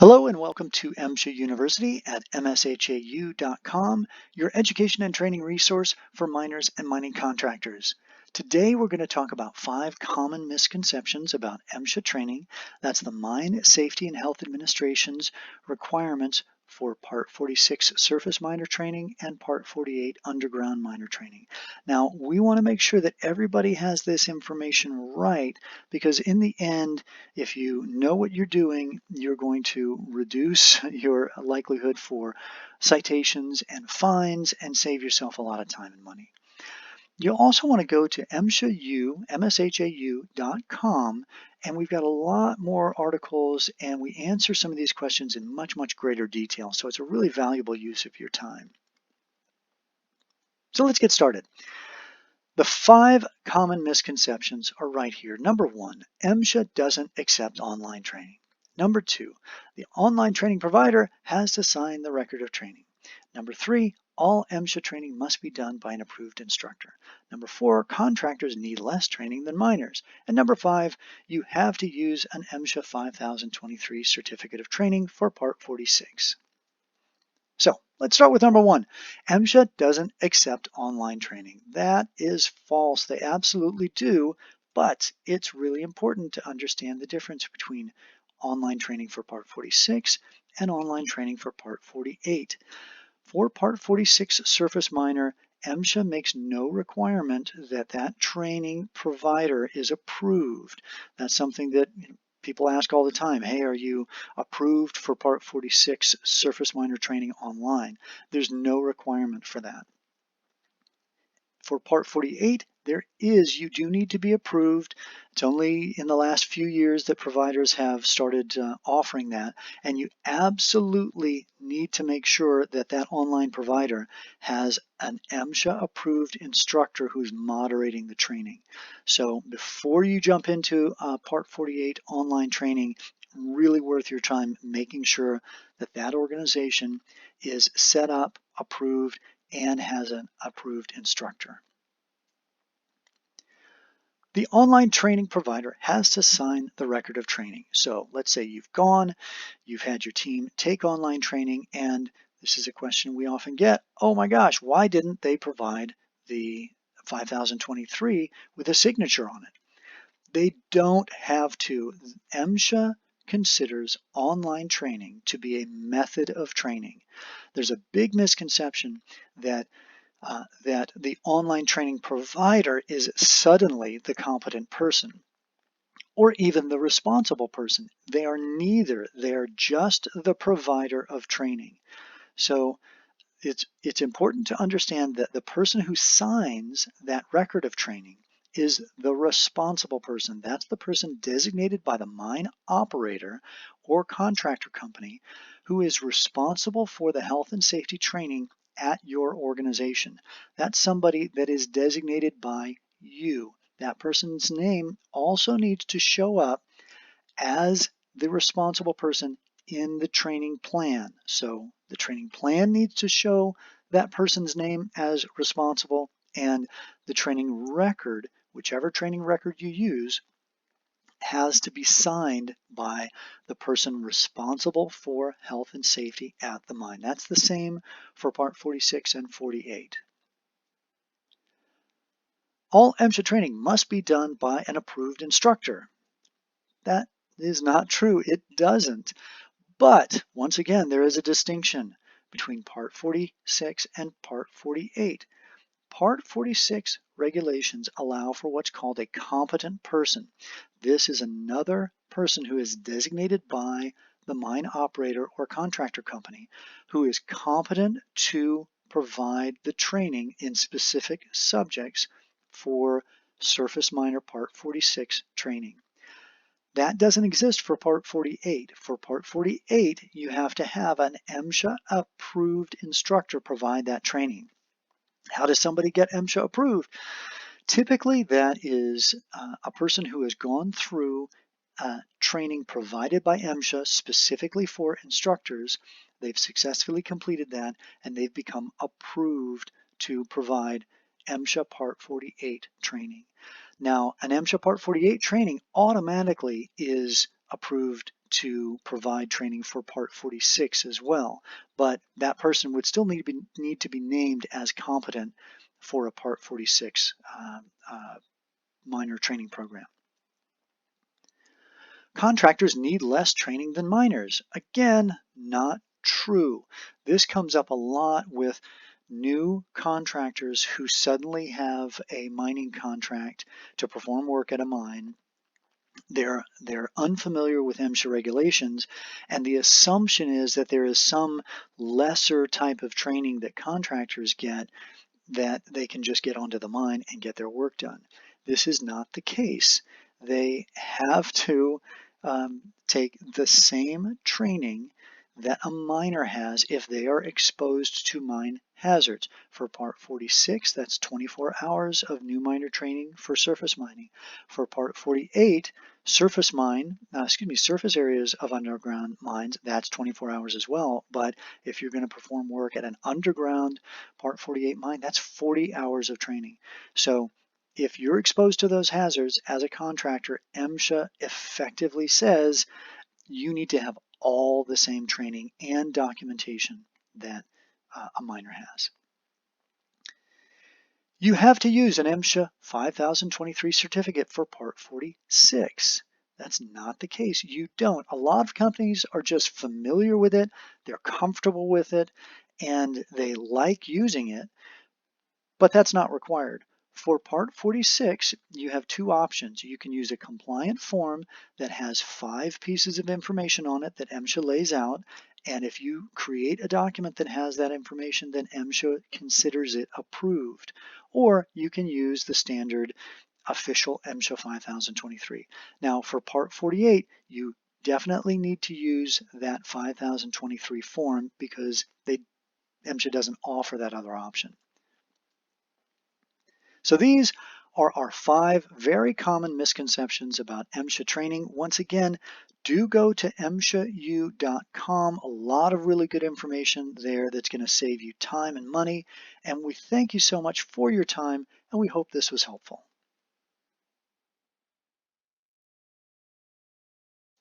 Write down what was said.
Hello and welcome to MSHA University at mshau.com, your education and training resource for miners and mining contractors. Today we're going to talk about 5 common misconceptions about MSHA training. That's the Mine Safety and Health Administration's requirements for Part 46 surface miner training and Part 48 underground miner training. Now, we want to make sure that everybody has this information right, because in the end, if you know what you're doing, you're going to reduce your likelihood for citations and fines and save yourself a lot of time and money. You'll also want to go to mshau.com, and we've got a lot more articles, and we answer some of these questions in much greater detail. So it's a really valuable use of your time. So let's get started. The 5 common misconceptions are right here. Number 1, MSHA doesn't accept online training. Number 2, the online training provider has to sign the record of training. Number 3, all MSHA training must be done by an approved instructor. Number 4, contractors need less training than miners. And number 5, you have to use an MSHA 5023 certificate of training for Part 46. So let's start with number 1. MSHA doesn't accept online training. That is false. They absolutely do, but it's really important to understand the difference between online training for Part 46 and online training for Part 48. For Part 46 surface miner, MSHA makes no requirement that that training provider is approved. That's something that people ask all the time. Hey, are you approved for Part 46 surface miner training online? There's no requirement for that. For Part 48, there is. You do need to be approved. It's only in the last few years that providers have started offering that, and you absolutely need to make sure that that online provider has an MSHA approved instructor who's moderating the training. So before you jump into Part 48 online training, really worth your time making sure that that organization is set up, approved, and has an approved instructor. The online training provider has to sign the record of training. So let's say you've had your team take online training, and this is a question we often get. Oh my gosh, why didn't they provide the 5023 with a signature on it? They don't have to. MSHA considers online training to be a method of training. There's a big misconception that the online training provider is suddenly the competent person or even the responsible person. They are neither. They are just the provider of training. So it's important to understand that the person who signs that record of training is the responsible person. That's the person designated by the mine operator or contractor company who is responsible for the health and safety training at your organization. That's somebody that is designated by you. That person's name also needs to show up as the responsible person in the training plan. So the training plan needs to show that person's name as responsible, and the training record, whichever training record you use, has to be signed by the person responsible for health and safety at the mine. That's the same for Part 46 and 48. All MSHA training must be done by an approved instructor. That is not true. It doesn't. But once again, there is a distinction between Part 46 and Part 48. Part 46 regulations allow for what's called a competent person. This is another person who is designated by the mine operator or contractor company who is competent to provide the training in specific subjects for surface miner Part 46 training. That doesn't exist for Part 48. For Part 48, you have to have an MSHA approved instructor provide that training. How does somebody get MSHA approved? Typically, that is a person who has gone through training provided by MSHA specifically for instructors. They've successfully completed that, and they've become approved to provide MSHA Part 48 training. Now, an MSHA Part 48 training automatically is approved to provide training for Part 46 as well, but that person would still need to be named as competent for a Part 46 minor training program. Contractors need less training than miners. Again, not true. This comes up a lot with new contractors who suddenly have a mining contract to perform work at a mine. They're unfamiliar with MSHA regulations, and the assumption is that there is some lesser type of training that contractors get that they can just get onto the mine and get their work done. This is not the case. They have to take the same training that a miner has if they are exposed to mine hazards. For Part 46, that's 24 hours of new miner training for surface mining. For Part 48, surface areas of underground mines, that's 24 hours as well. But if you're going to perform work at an underground Part 48 mine, that's 40 hours of training. So if you're exposed to those hazards as a contractor, MSHA effectively says you need to have all the same training and documentation that a miner has. You have to use an MSHA 5023 certificate for Part 46. That's not the case. You don't. A lot of companies are just familiar with it, they're comfortable with it, and they like using it, but that's not required. For Part 46, you have two options. You can use a compliant form that has 5 pieces of information on it that MSHA lays out, and if you create a document that has that information, then MSHA considers it approved. Or you can use the standard official MSHA 5023. Now for Part 48, you definitely need to use that 5023 form because MSHA doesn't offer that other option. So these are our 5 very common misconceptions about MSHA training. Once again, do go to mshau.com. A lot of really good information there that's going to save you time and money. And we thank you so much for your time, and we hope this was helpful.